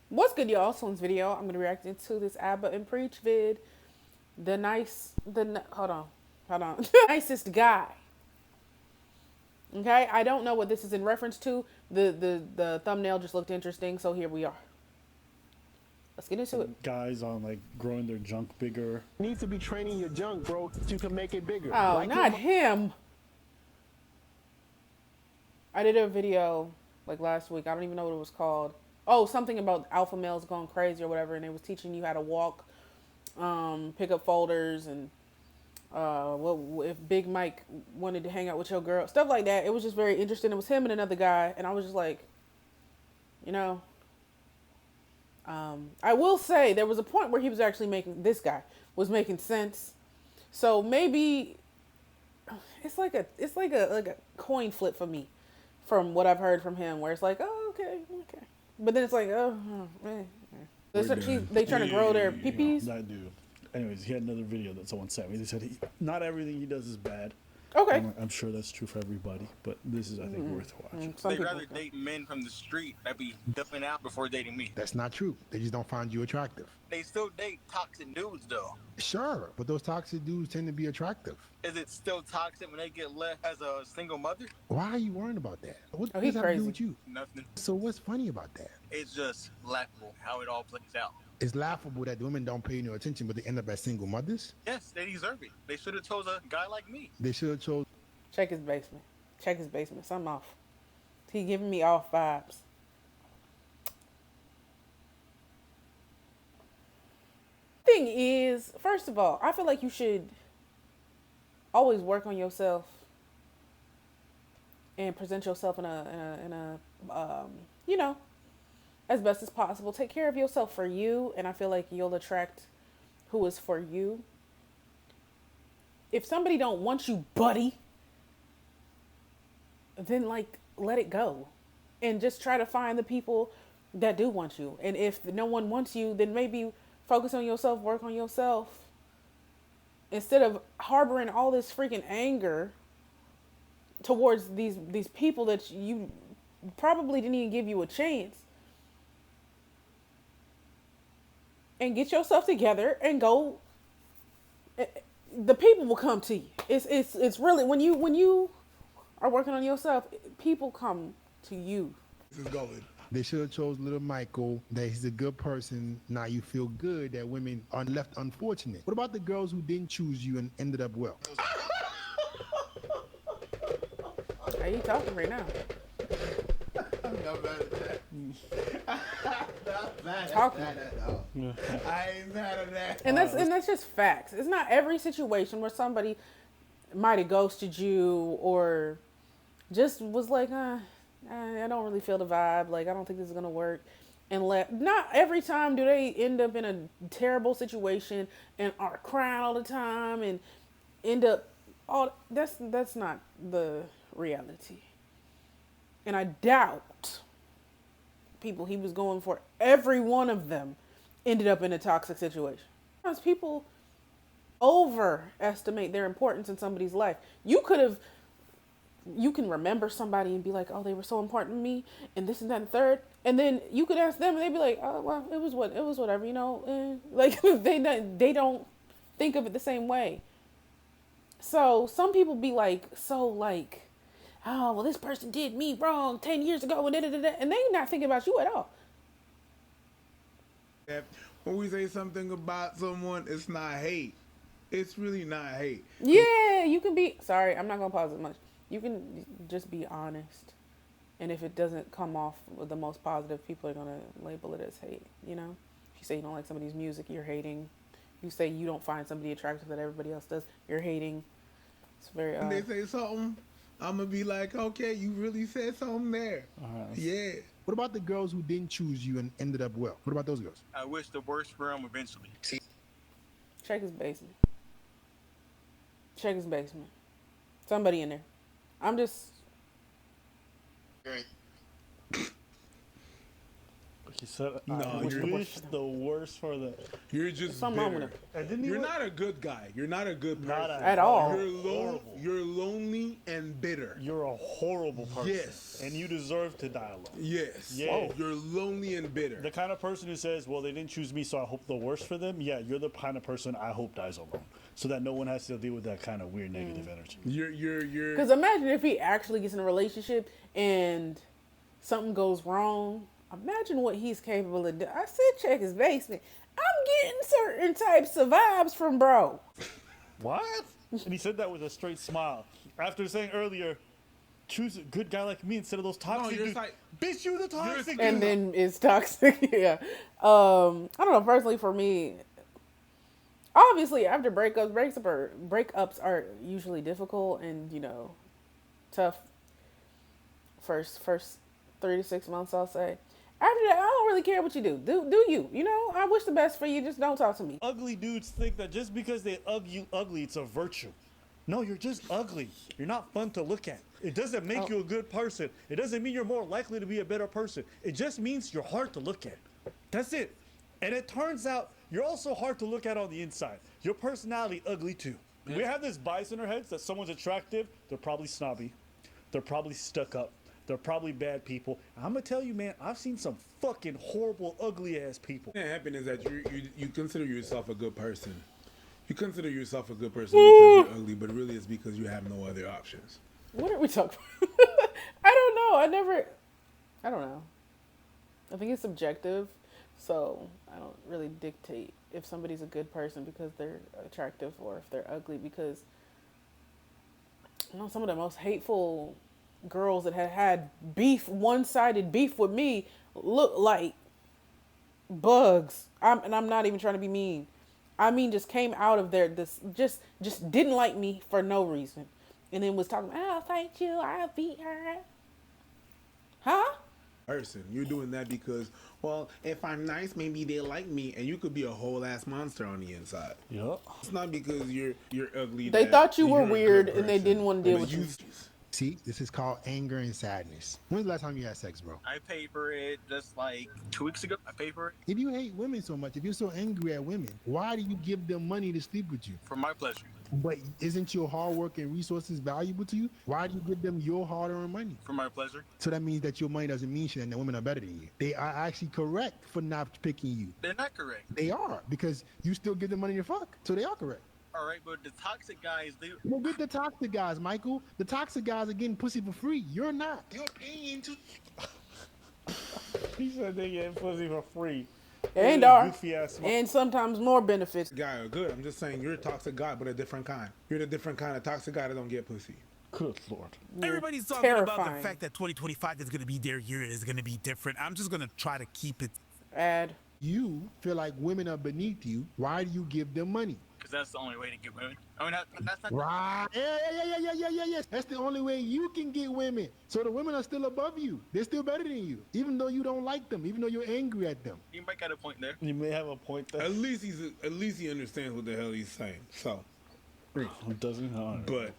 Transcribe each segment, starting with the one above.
What's good, y'all? So in this video, I'm gonna react to this Abba and Preach vid. Hold on, nicest guy. Okay, I don't know what this is in reference to. The thumbnail just looked interesting, so here we are. Let's get into it. Guys on like growing their junk bigger. You need to be training your junk, bro, so you can make it bigger. Oh, like not him. I did a video like last week. I don't even know what it was called. Oh, something about alpha males going crazy or whatever, and it was teaching you how to walk, pick up folders, and what if Big Mike wanted to hang out with your girl, stuff like that. It was just very interesting. It was him and another guy, and I was just like, you know, I will say there was a point where he was actually this guy was making sense. So maybe it's like a coin flip for me, from what I've heard from him, where it's like, oh, okay. But then it's like, they trying to grow their peepees. That dude. Anyways, he had another video that someone sent me. They said not everything he does is bad. Okay. I'm sure that's true for everybody, but this is, I think, worth watching. They'd rather date men from the street that be dipping out before dating me. That's not true. They just don't find you attractive. They still date toxic dudes, though. Sure, but those toxic dudes tend to be attractive. Is it still toxic when they get left as a single mother? Why are you worrying about that? What does he's that have to do crazy. with you? Nothing. So what's funny about that? It's just laughable how it all plays out. It's laughable that women don't pay no attention, but they end up as single mothers. Yes, they deserve it. They should have chose a guy like me. They should have chose. Check his basement. Something off. He giving me off vibes. Thing is, first of all, I feel like you should always work on yourself and present yourself in a you know, as best as possible. Take care of yourself for you, and I feel like you'll attract who is for you. If somebody don't want you, buddy, then like let it go and just try to find the people that do want you. And if no one wants you, then maybe focus on yourself, work on yourself, instead of harboring all this freaking anger towards these people that you probably didn't even give you a chance. And get yourself together and go. The people will come to you. It's really when you are working on yourself, people come to you. This is going. They should have chose little Michael, that he's a good person. Now you feel good that women are left unfortunate. What about the girls who didn't choose you and ended up well? Are you talking right now? I'm not mad at that. Not mad Talking. at that at all. I ain't mad at that. And that's just facts. It's not every situation where somebody might have ghosted you or just was like, I don't really feel the vibe. Like, I don't think this is going to work. And not every time do they end up in a terrible situation and are crying all the time and end up that's not the reality. And I doubt people he was going for, every one of them ended up in a toxic situation. Sometimes people overestimate their importance in somebody's life. You can remember somebody and be like, oh, they were so important to me, and this and that and third. And then you could ask them, and they'd be like, oh, well, it was whatever, you know. Like they don't think of it the same way. So some people be like, oh, well, this person did me wrong 10 years ago, and they not thinking about you at all. When we say something about someone, it's not hate. It's really not hate. Yeah, you can be. Sorry, I'm not gonna pause it much. You can just be honest, and if it doesn't come off with the most positive, people are gonna label it as hate. You know, if you say you don't like somebody's music, you're hating. You say you don't find somebody attractive that everybody else does, you're hating. It's very. When they say something, I'm gonna be like, okay, you really said something there. Yeah. What about the girls who didn't choose you and ended up well? What about those girls? I wish the worst for him eventually. Check his basement. Check his basement. Somebody in there. I'm just. Okay, She said, No, I you're- wish the worst for the. You're just Something wrong bitter. with him. And didn't You're even- not a good guy. You're not a good person. Not At all. Horrible. You're lonely and bitter. You're a horrible person. Yes. And you deserve to die alone. Yes. Yeah. You're lonely and bitter. The kind of person who says, well, they didn't choose me, so I hope the worst for them. Yeah, you're the kind of person I hope dies alone. So that no one has to deal with that kind of weird negative energy. You're. Because imagine if he actually gets in a relationship and something goes wrong. Imagine what he's capable of doing. I said check his basement. I'm getting certain types of vibes from bro. What? And he said that with a straight smile. After saying earlier, choose a good guy like me instead of those toxic you're dudes. like- Bitch, you the toxic And dude. then it's toxic. Yeah. I don't know. Personally, for me, obviously after breakups are usually difficult and tough. First 3 to 6 months, I'll say. After that, I don't really care what you do. Do you? I wish the best for you. Just don't talk to me. Ugly dudes think that just because they you ugly, it's a virtue. No, you're just ugly. You're not fun to look at. It doesn't make you a good person. It doesn't mean you're more likely to be a better person. It just means you're hard to look at. That's it. And it turns out you're also hard to look at on the inside. Your personality ugly too. We have this bias in our heads that someone's attractive, they're probably snobby. They're probably stuck up. They're probably bad people. I'm gonna tell you, man, I've seen some fucking horrible, ugly ass people. What happens is that you consider yourself a good person. You consider yourself a good person because you're ugly, but really it's because you have no other options. What are we talking about? I don't know. I don't know. I think it's subjective. So I don't really dictate if somebody's a good person because they're attractive or if they're ugly because some of the most hateful girls that had beef, one-sided beef with me look like bugs. I'm not even trying to be mean. I mean, just came out of there, just didn't like me for no reason. And then was talking, I'll fight you, I'll beat her. Huh? Person, you're doing that because, well, if I'm nice, maybe they like me, and you could be a whole ass monster on the inside. Yep. It's not because you're ugly. They that thought you were you're a weird good and they person. didn't want to deal But with you. See, this is called anger and sadness. When's the last time you had sex, bro? I paid for it just like 2 weeks ago. I paid for it If you hate women so much, if you're so angry at women, why do you give them money to sleep with you? for my pleasure. But isn't your hard work and resources valuable to you? Why do you give them your hard-earned money? For my pleasure. So that means that your money doesn't mean shit and that women are better than you. They are actually correct for not picking you. They're not correct. They are, because you still give them money to fuck. So they are correct. All right, but the toxic guys, they Well, get the toxic guys, Michael. The toxic guys are getting pussy for free. You're not. You're paying to. He said they get pussy for free. And are. Goofy ass. And sometimes more benefits. guy are good. I'm just saying you're a toxic guy, but a different kind. You're the different kind of toxic guy that don't get pussy. Good lord. Everybody's talking about terrifying. the fact that 2025 is going to be their year, is going to be different. I'm just going to try to keep it. Add. You feel like women are beneath you. Why do you give them money? because that's the only way to get women. I mean, that's not. Right. Yeah. That's the only way you can get women. So the women are still above you. They're still better than you, even though you don't like them, even though you're angry at them. You might got a point there. You may have a point there. At least he understands what the hell he's saying. So, Doesn't he? but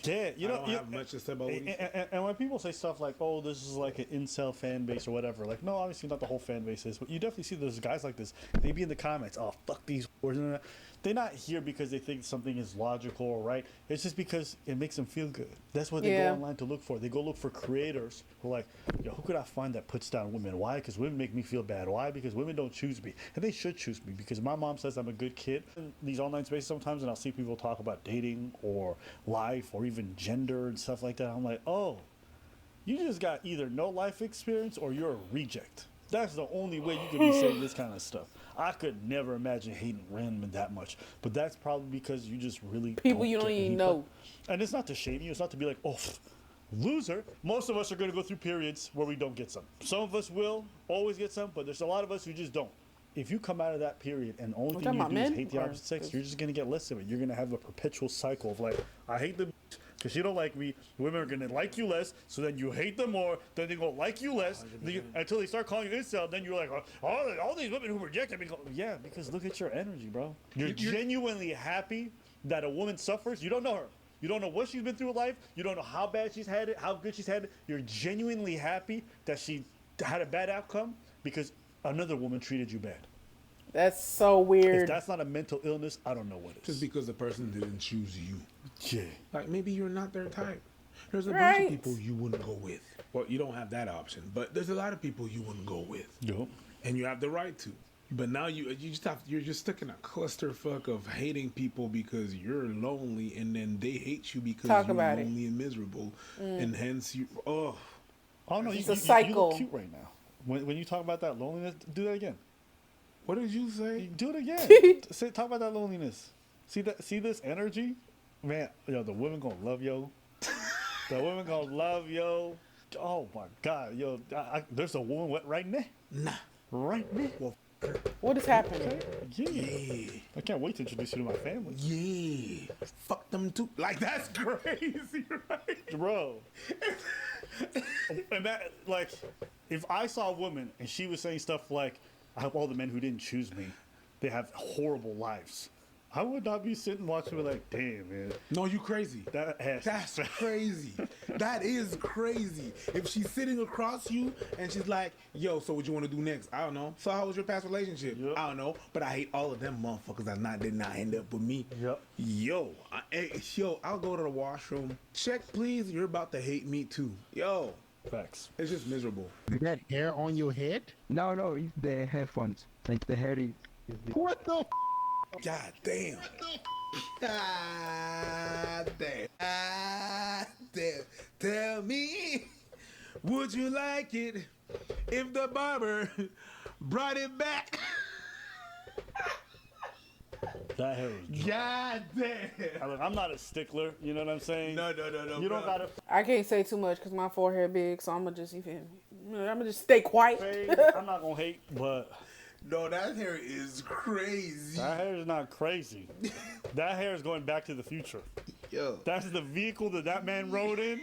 Yeah, you I know, don't have much to say about what he said. and when people say stuff like, "Oh, this is like an incel fan base or whatever," like, no, obviously not the whole fan base is, but you definitely see those guys like this. They be in the comments, "Oh, fuck these whores." They're not here because they think something is logical or right. It's just because it makes them feel good. That's what they Yeah. go online to look for. They go look for creators who are like, yo, who could I find that puts down women? Why? Because women make me feel bad. Why? Because women don't choose me. And they should choose me because my mom says I'm a good kid. In these online spaces sometimes, and I'll see people talk about dating or life or even gender and stuff like that. I'm like, oh, you just got either no life experience or you're a reject. That's the only way you could be saying this kind of stuff. I could never imagine hating random that much, but that's probably because you just really People you don't get even any know. And it's not to shame you. It's not to be like, oh, loser. Most of us are going to go through periods where we don't get some. Some of us will always get some, but there's a lot of us who just don't. If you come out of that period and the only We're thing you talking do about is men hate the or opposite sex, just- you're just going to get less of it. You're going to have a perpetual cycle of like, I hate the because you don't like me. Women are going to like you less, so then you hate them more. Then they go like you less until they start calling you incel. Then you're like, all these women who rejected me. Yeah, because look at your energy, bro. You're genuinely happy that a woman suffers. You don't know her. You don't know what she's been through in life. You don't know how bad she's had it, how good she's had it. You're genuinely happy that she had a bad outcome because another woman treated you bad. That's so If weird. that's not a mental illness, I don't know what Just is. because the person didn't choose you. Yeah. Like maybe you're not their type. There's a bunch Right. of people you wouldn't go with. Well, you don't have that option, but there's a lot of people you wouldn't go with, Yup. and you have the right to. But now you're just stuck in a clusterfuck of hating people because you're lonely, and then they hate you because Talk you're about it. lonely and miserable, and hence you. Oh, Oh no, It's you a look cycle. cute right now. When you talk about that loneliness, do that again. what did you say? Do it again. Talk about that loneliness. See this energy, man. Yo, the women gonna love yo. The women gonna love yo. Oh my God, yo, there's a woman right there. Nah. Right there. Well, What is happening? Yeah. I can't wait to introduce you to my family, yeah. Fuck them too. Like that's crazy, right? bro. And that, like, if I saw a woman and she was saying stuff like, "I hope all the men who didn't choose me, they have horrible lives," I would not be sitting watching like, "Damn, man, No, you crazy. That's crazy. That is crazy. If she's sitting across you and she's like, yo, so what you want to do next? I don't know. So how was your past relationship? Yep. I don't know. But I hate all of them motherfuckers that did not end up with me. Yep. Yo, I'll go to the washroom. Check, please. You're about to hate me too. Yo, facts." it's just miserable. Is that hair on your head? No, it's the headphones. Like the hair is the... What the? God damn. God damn. God damn. Tell me, would you like it if the barber brought it back? That hair was. God damn. Look, I'm not a stickler. You know what I'm saying? No. You don't gotta. I can't say too much because my forehead big, so I'm gonna just, you feel me? I'm gonna just stay quiet. I'm not gonna hate, but No, that hair is crazy. that hair is not crazy. That hair is going back to the future. Yo, That's the vehicle that man rode in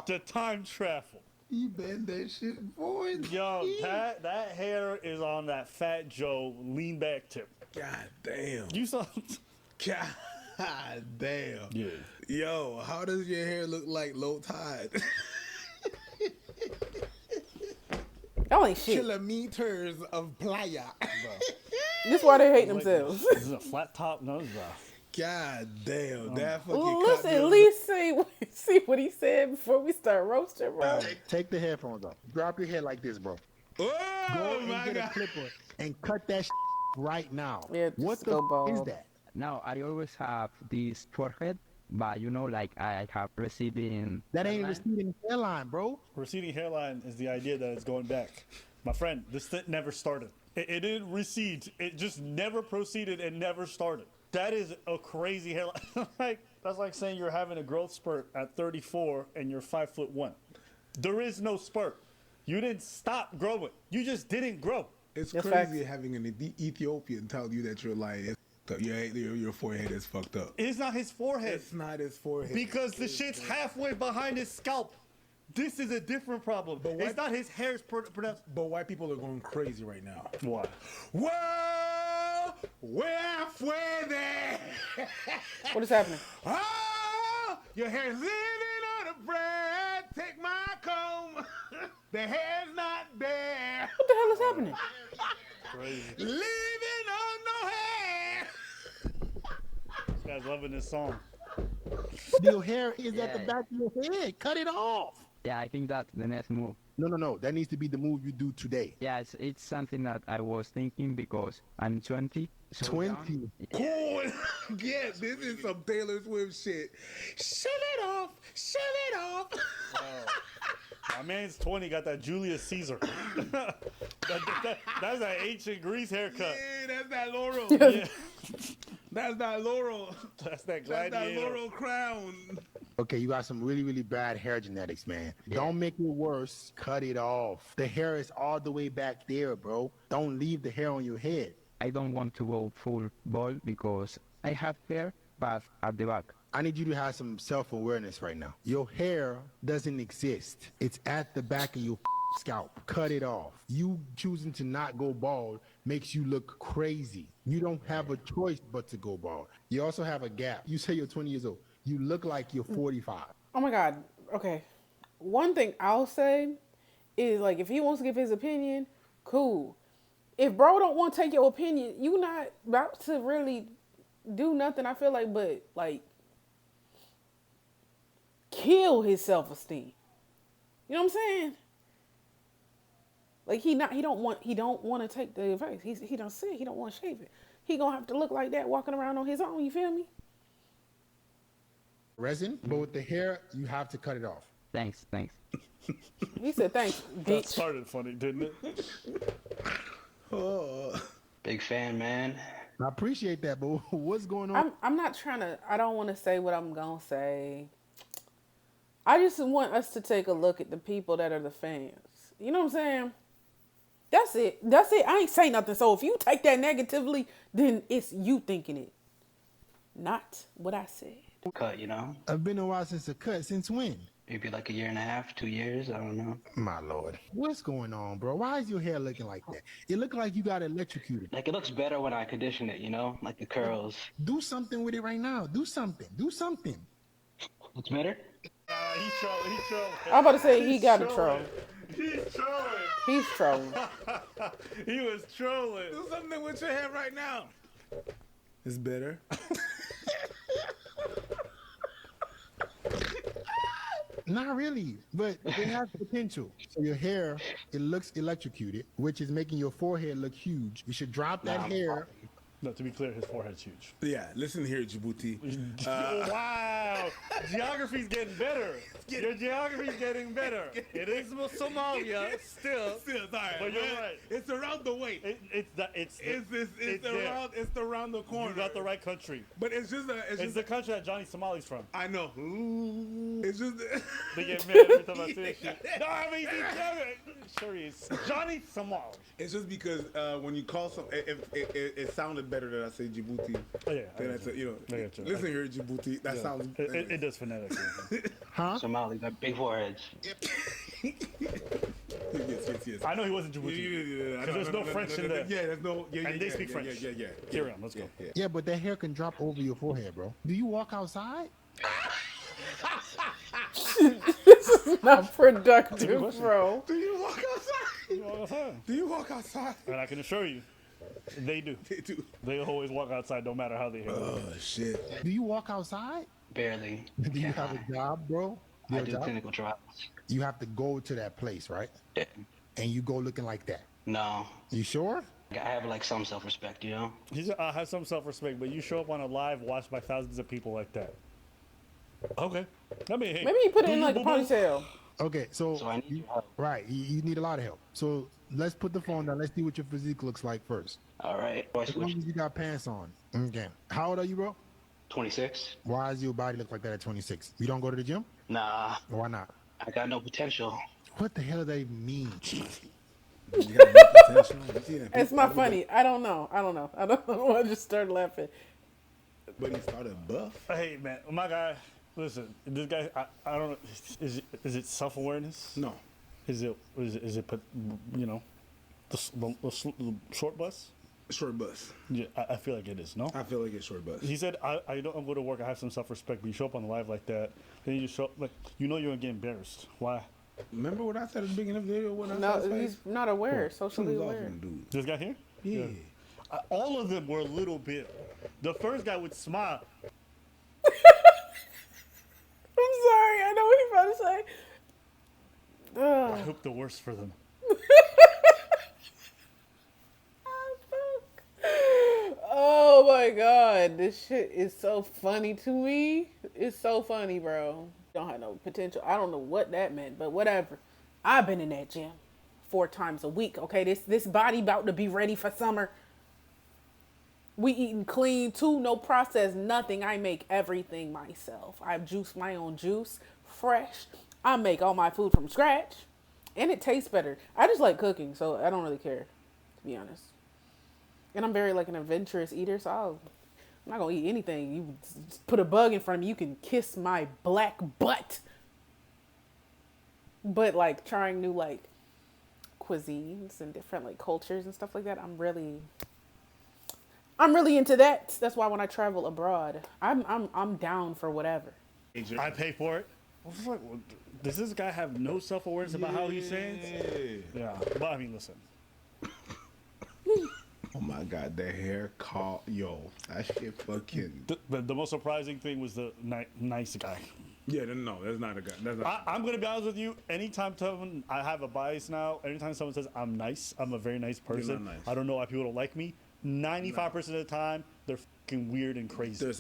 to time travel. you bend that shit, boy. Yo, that hair is on that Fat Joe lean back tip. God damn. You saw? God damn. Yeah. Yo, how does your hair look like low tide? Y'all ain't shit. Kilometers of playa. This is why they hate themselves. This is a flat top. No, this is a. God damn, that fucking Well, cut listen, me at up. least see what he said before we start roasting, bro. Take the headphones off. Drop your head like this, bro. Go Oh and my get god. a clipper and cut that right now. Yeah, What just the go is bald. that? Now, I always have this forehead, but like I have receding... That ain't hairline. receding hairline, bro. Receding hairline is the idea that it's going back. My friend, this thing never started. It didn't recede. It just never proceeded and never started. That is a crazy hairline. That's like saying you're having a growth spurt at 34 and you're 5'1". There is no spurt. You didn't stop growing. You just didn't grow. It's That's crazy facts. having an Ethiopian tell you that you're lying. It's fucked up. Your forehead is fucked up. It's not his forehead. It's not his forehead. Because the shit's halfway behind his scalp. This is a different problem. But why- It's not his hair's pronounced. But white people are going crazy right now. Why? Whoa, we're halfway there. What is happening? Oh, your hair's living on a bread. Take my comb. The hair's not there. What the hell is happening? Crazy. Living on no hair. This guy's loving this song. Your hair is at the Yeah. back of your head. Cut it off. Yeah, I think that's the next move. No. That needs to be the move you do today. Yeah, it's something that I was thinking because I'm 20. So 20. Cool. Yes, this is some Taylor Swift shit. Shut it off. Shut it off. My man's 20, got that Julius Caesar. That's that ancient Greece haircut. Yeah, that's that Laurel. Yeah. That's that Laurel. That's that That's that gladiator. Laurel crown. Okay, you got some really, really bad hair genetics, man. Don't make it worse. Cut it off. The hair is all the way back there, bro. Don't leave the hair on your head. I don't want to go full bald because I have hair, but at the back. I need you to have some self-awareness right now. Your hair doesn't exist. It's at the back of your scalp. Cut it off. You choosing to not go bald makes you look crazy. You don't have a choice but to go bald. You also have a gap. You say you're 20 years old. You look like you're 45. Oh my God. Okay. One thing I'll say is, like, if he wants to give his opinion, cool. If bro don't want to take your opinion, you not about to really do nothing. I feel like, but like kill his self-esteem. You know what I'm saying? Like he don't want to take the advice. He don't say he don't want to shave it. He gonna have to look like that walking around on his own. You feel me? Resin, but with the hair, you have to cut it off. Thanks. He said thanks, That bitch. started funny, didn't it? Big fan, man. I appreciate that, but what's going on? I'm not trying to. I don't want to say what I'm gonna say. I just want us to take a look at the people that are the fans. You know what I'm saying? That's it. I ain't say nothing. So if you take that negatively, then it's you thinking it, not what I said. Cut, you know? I've been a while since the cut. Since when? Maybe like a year and a half, 2 years. I don't know. My lord. What's going on, bro? Why is your hair looking like that? It look like you got electrocuted. Like it looks better when I condition it, you know? Like the curls. Do something with it right now. Do something. Looks better? He's trolling. I'm about to say he got a troll. He's trolling. He's trolling. He was trolling. Do something with your hair right now. It's better. Not really, but it has potential. So your hair, it looks electrocuted, which is making your forehead look huge. You should drop that hair. No, to be clear, his forehead's huge. Yeah, listen here, Djibouti. Wow, geography's getting better. Your geography's getting better. It is Somalia still, sorry, but you're right. It's around the way. It's around the corner. You got the right country. But it's just It's the country that Johnny Somali's from. I know. It's just They get mad every time I say shit. No, I mean he's sure he is. Johnny Somali. It's just because when you call some, it sounded better that I say Djibouti. Oh yeah, Than I say, you know. I got you. Listen here, Djibouti. That sounds. It does phonetically. Huh? Somali got big foreheads. Yes. I know he wasn't Djibouti. Yeah. There's no French in there. Yeah, there's no. Yeah, And they speak French. Yeah. Carry on, let's go. Yeah, but that hair can drop over your forehead, bro. Do you walk outside? This is not productive, bro. Do you walk outside? Do you walk outside? And I can assure you, they do. They do. They always walk outside no matter how they hair. Oh shit. Do you walk outside? Barely. Do you have a job, bro? You I have a do job? clinical trials. You have to go to that place, right? Yeah. And you go looking like that. No. You sure? I have like some self-respect, you know? He said, I have some self-respect, but you show up on a live watched by thousands of people like that. Okay. I mean, hey, Maybe he put it do in you like a boo-boo? ponytail. Okay, so So I need your help. right, you need a lot of help. So let's put the phone down. Let's see what your physique looks like first. All right. Do I As long switch? as you got pants on. Okay. How old are you, bro? 26? Why does your body look like that at 26? You don't go to the gym? Nah. Why not? I got no potential. What the hell does that even mean? You got no potential. You see that? It's not funny. I don't know. I just started laughing. But he started buff. Hey, man, my guy, listen, this guy, I don't know, is it self-awareness? No. Is it, you know, the short bus? Short bus. Yeah, I feel like it is, no? I feel like it's short bus. He said, I don't go to work, I have some self-respect, but you show up on the live like that, then you show up, like, you know you're going to get embarrassed. Why? Remember what I said at the beginning of the video? When I No, said he's not aware, socially Something's off aware. with the dude. This guy here? Yeah. All of them were a little bit. The first guy would smile. I'm sorry. I know what he's about to say. I Ugh. hope the worst for them. Oh my god, this shit is so funny to me. It's so funny, bro. Don't have no potential. I don't know what that meant, but whatever. I've been in that gym 4 times a week. Okay, this body about to be ready for summer. We eating clean too, no processed, nothing. I make everything myself. I juice my own juice, fresh. I make all my food from scratch, and it tastes better. I just like cooking, so I don't really care, to be honest. And I'm very like an adventurous eater, so I'm not gonna eat anything. You put a bug in front of me, you can kiss my black butt. But like trying new like cuisines and different like cultures and stuff like that, I'm really into that. That's why when I travel abroad, I'm down for whatever. I pay for it. I was like, does this guy have no self-awareness about how he sings? Yeah, but I mean, listen. Oh my god, the hair call, yo, that shit fucking. The most surprising thing was the nice guy. Yeah, no, that's not a guy. That's not. I'm gonna be honest with you. Anytime someone, I have a bias now. Anytime someone says I'm nice, I'm a very nice person. nice. I don't know why people don't like me. 95% of the time, they're fucking weird and crazy. There's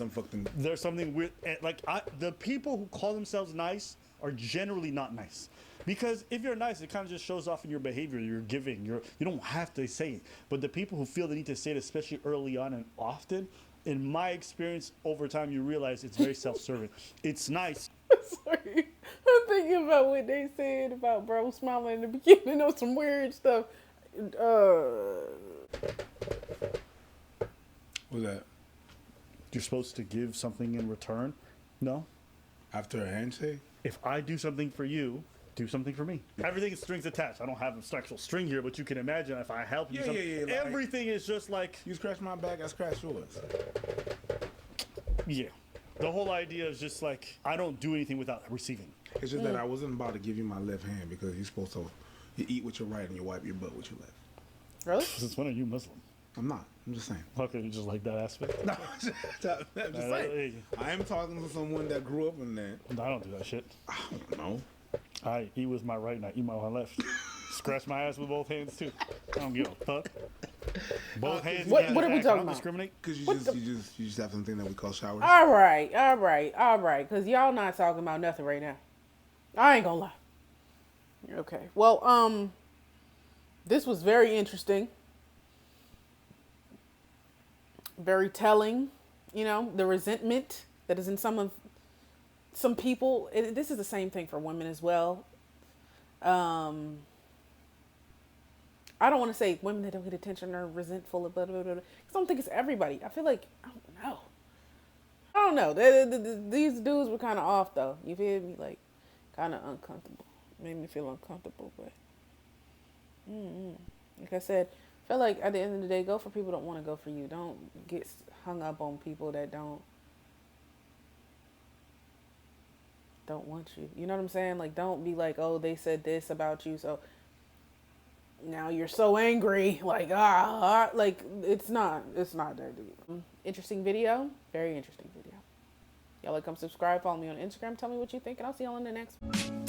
something weird. Like the people who call themselves nice are generally not nice. Because if you're nice, it kind of just shows off in your behavior. You're giving. You don't have to say it. But the people who feel the need to say it, especially early on and often, in my experience, over time, you realize it's very self-serving. It's nice. Sorry. I'm thinking about what they said about bro smiling in the beginning of some weird stuff. What's that? You're supposed to give something in return? No. After a handshake? If I do something for you, do something for me. Everything is strings attached. I don't have a actual string here, but you can imagine if I help you. Yeah, like, everything is just like... You scratch my back, I scratch yours. Yeah. The whole idea is just like, I don't do anything without receiving. It's just that I wasn't about to give you my left hand because you're supposed to... You eat with your right and you wipe your butt with your left. Really? Since when are you Muslim? I'm not. I'm just saying. Okay, you just like that aspect? No, I'm just saying. I am talking to someone that grew up in that. I don't do that shit. I don't know. I eat with my right and I eat with my left. Scratch my ass with both hands too. I don't give a fuck. Both hands. What are we talking about? Discriminate? Because you just have something that we call showers. All right. Because y'all not talking about nothing right now. I ain't gonna lie. Okay. Well, this was very interesting. Very telling. You know, the resentment that is in some people. This is the same thing for women as well. I don't want to say women that don't get attention are resentful, blah, blah, blah, blah. 'Cause I don't think it's everybody. I feel like, I don't know. These dudes were kind of off, though. You feel me? Like, kind of uncomfortable. Made me feel uncomfortable, but like I said, I feel like at the end of the day, go for people that don't want to go for you. Don't get hung up on people that don't want you. You know what I'm saying? Like, don't be like, oh, they said this about you, so now you're so angry. Like, like it's not that deep. Interesting video. Very interesting video. Y'all like, come subscribe, follow me on Instagram, tell me what you think, and I'll see y'all in the next one.